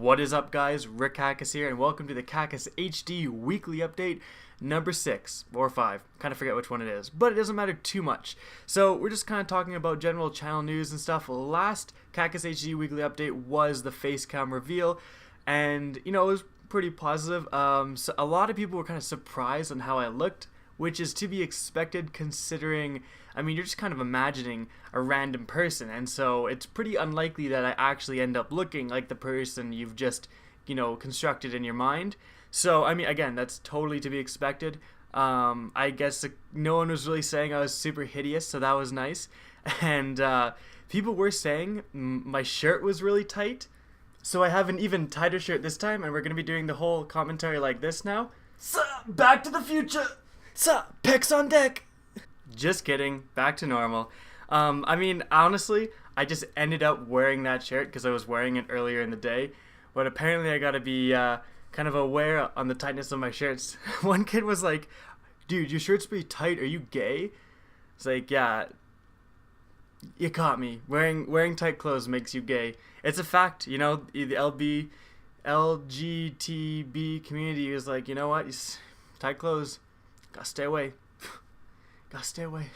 What is up, guys? Rick Kackis here, and welcome to the KackisHD weekly update number 6 or 5. Kind of forget which one it is, but it doesn't matter too much. So we're just kind of talking about general channel news and stuff. Last KackisHD weekly update was the face cam reveal, and it was pretty positive. So a lot of people were kind of surprised on how I looked, which is to be expected considering, you're just kind of imagining a random person, and so it's pretty unlikely that I actually end up looking like the person you've just, constructed in your mind. So, again, that's totally to be expected. I guess no one was really saying I was super hideous, so that was nice. And people were saying my shirt was really tight, so I have an even tighter shirt this time, and we're going to be doing the whole commentary like this now. Back to the future! Pecs on deck! Just kidding, back to normal. Honestly, I just ended up wearing that shirt because I was wearing it earlier in the day, but apparently I gotta be kind of aware on the tightness of my shirts. One kid was like, dude, your shirt's pretty tight, are you gay? It's like, yeah, you caught me. Wearing tight clothes makes you gay. It's a fact, the LGTB community is like, you know what, tight clothes, gotta stay away. Gotta stay away.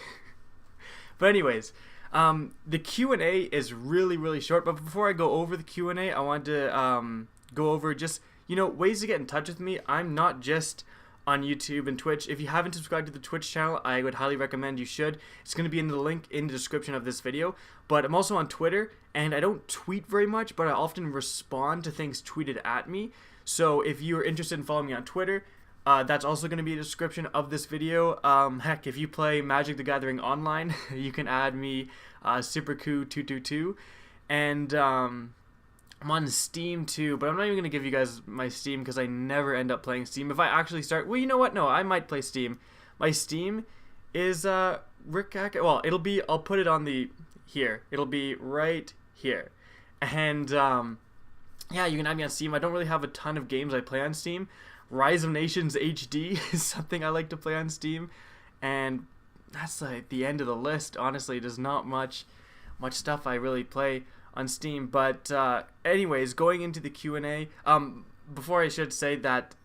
But anyways, the Q&A is really short, but before I go over the Q&A, I want to go over just, ways to get in touch with me. I'm not just on YouTube and Twitch. If you haven't subscribed to the Twitch channel, I would highly recommend you should. It's going to be in the link in the description of this video. But I'm also on Twitter, and I don't tweet very much, but I often respond to things tweeted at me. So if you're interested in following me on Twitter, that's also going to be a description of this video. Heck, if you play Magic the Gathering online, you can add me, SuperCoo222, and I'm on Steam too, but I'm not even going to give you guys my Steam because I never end up playing Steam. If I actually start, well, you know what? No, I might play Steam. My Steam is Rick Kackis. Well, I'll put it on here. It'll be right here, and yeah, you can add me on Steam. I don't really have a ton of games I play on Steam. Rise of Nations HD is something I like to play on Steam, and that's like the end of the list. Honestly, there's not much stuff I really play on Steam. But anyways, going into the Q&A, before I should say that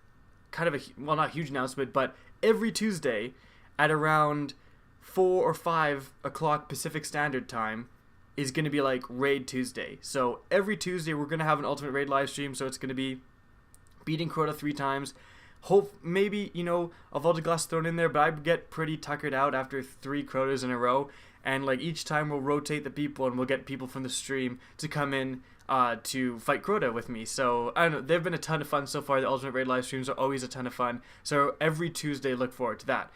kind of not huge announcement, but every Tuesday at around 4 or 5 o'clock Pacific Standard Time is going to be like Raid Tuesday. So every Tuesday we're going to have an Ultimate Raid live stream, so it's going to be beating Crota 3 times. Hope maybe, a Vault of Glass thrown in there, but I get pretty tuckered out after 3 Crotas in a row. And like each time we'll rotate the people and we'll get people from the stream to come in to fight Crota with me. So I don't know, they've been a ton of fun so far. The Ultimate Raid live streams are always a ton of fun. So every Tuesday look forward to that.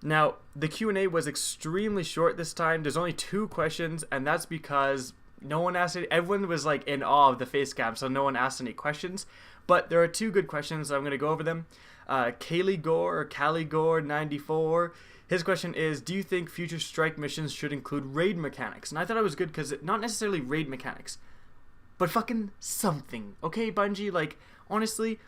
Now, the Q&A was extremely short this time. There's only 2 questions, and that's because no one asked it. Everyone was like in awe of the face cam, so no one asked any questions. But there are 2 good questions, so I'm going to go over them. Kaylee Gore or Callie Gore 94. His question is, do you think future strike missions should include raid mechanics? And I thought it was good because not necessarily raid mechanics, but fucking something. Okay, Bungie, like, honestly,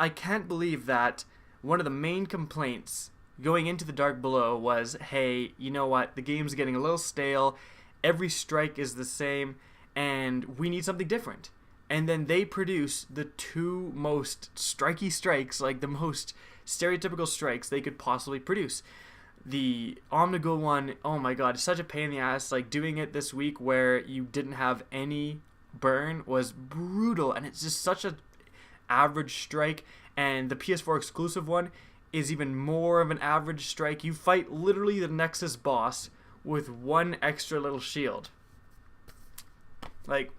I can't believe that one of the main complaints going into the Dark Below was, hey, you know what, the game's getting a little stale, every strike is the same, and we need something different. And then they produce the 2 most strikey strikes, like the most stereotypical strikes they could possibly produce. The Omnigul one, oh my god, it's such a pain in the ass. Like, doing it this week where you didn't have any burn was brutal, and it's just such a average strike. And the PS4 exclusive one is even more of an average strike. You fight literally the Nexus boss with 1 extra little shield. Like,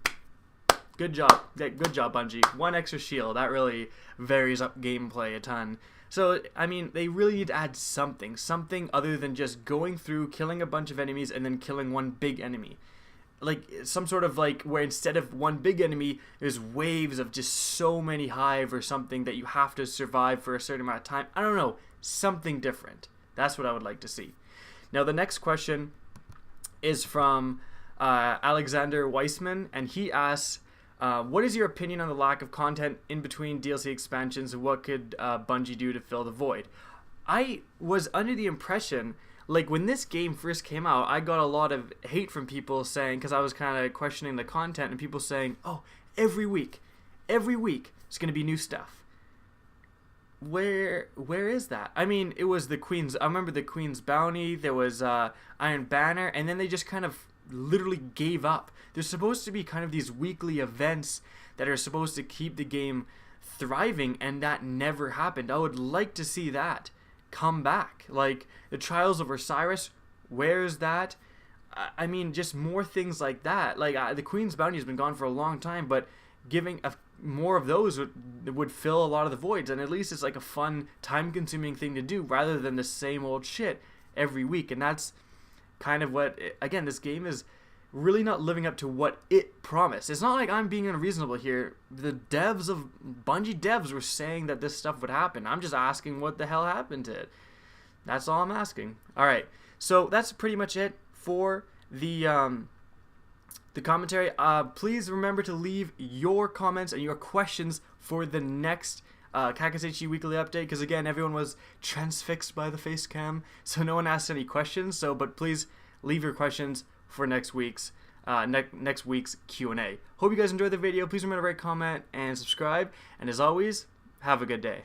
good job. Good job, Bungie. 1 extra shield. That really varies up gameplay a ton. So, they really need to add something other than just going through, killing a bunch of enemies, and then killing 1 big enemy. Like, some sort of, like, where instead of 1 big enemy, there's waves of just so many hive or something that you have to survive for a certain amount of time. I don't know. Something different. That's what I would like to see. Now, the next question is from Alexander Weissman, and he asks, what is your opinion on the lack of content in between DLC expansions, and what could Bungie do to fill the void? I was under the impression like when this game first came out, I got a lot of hate from people saying, because I was kind of questioning the content, and people saying, oh, every week it's gonna be new stuff. Where is that? I mean, it was the Queen's. I remember the Queen's Bounty. There was Iron Banner, and then they just kind of literally gave up. There's supposed to be kind of these weekly events that are supposed to keep the game thriving, and that never happened. I would like to see that come back. Like the Trials of Osiris, where's that? I mean, just more things like that. Like the Queen's Bounty has been gone for a long time, but giving more of those would fill a lot of the voids, and at least it's like a fun, time-consuming thing to do rather than the same old shit every week. And that's kind of what, again, this game is really not living up to what it promised. It's not like I'm being unreasonable here. The Bungie devs were saying that this stuff would happen. I'm just asking what the hell happened to it. That's all I'm asking. Alright, so that's pretty much it for the commentary. Please remember to leave your comments and your questions for the next KackisHD weekly update, because again, everyone was transfixed by the face cam, so no one asked any questions. But please leave your questions for next week's Q&A. Hope you guys enjoyed the video. Please remember to rate, comment, and subscribe. And as always, have a good day.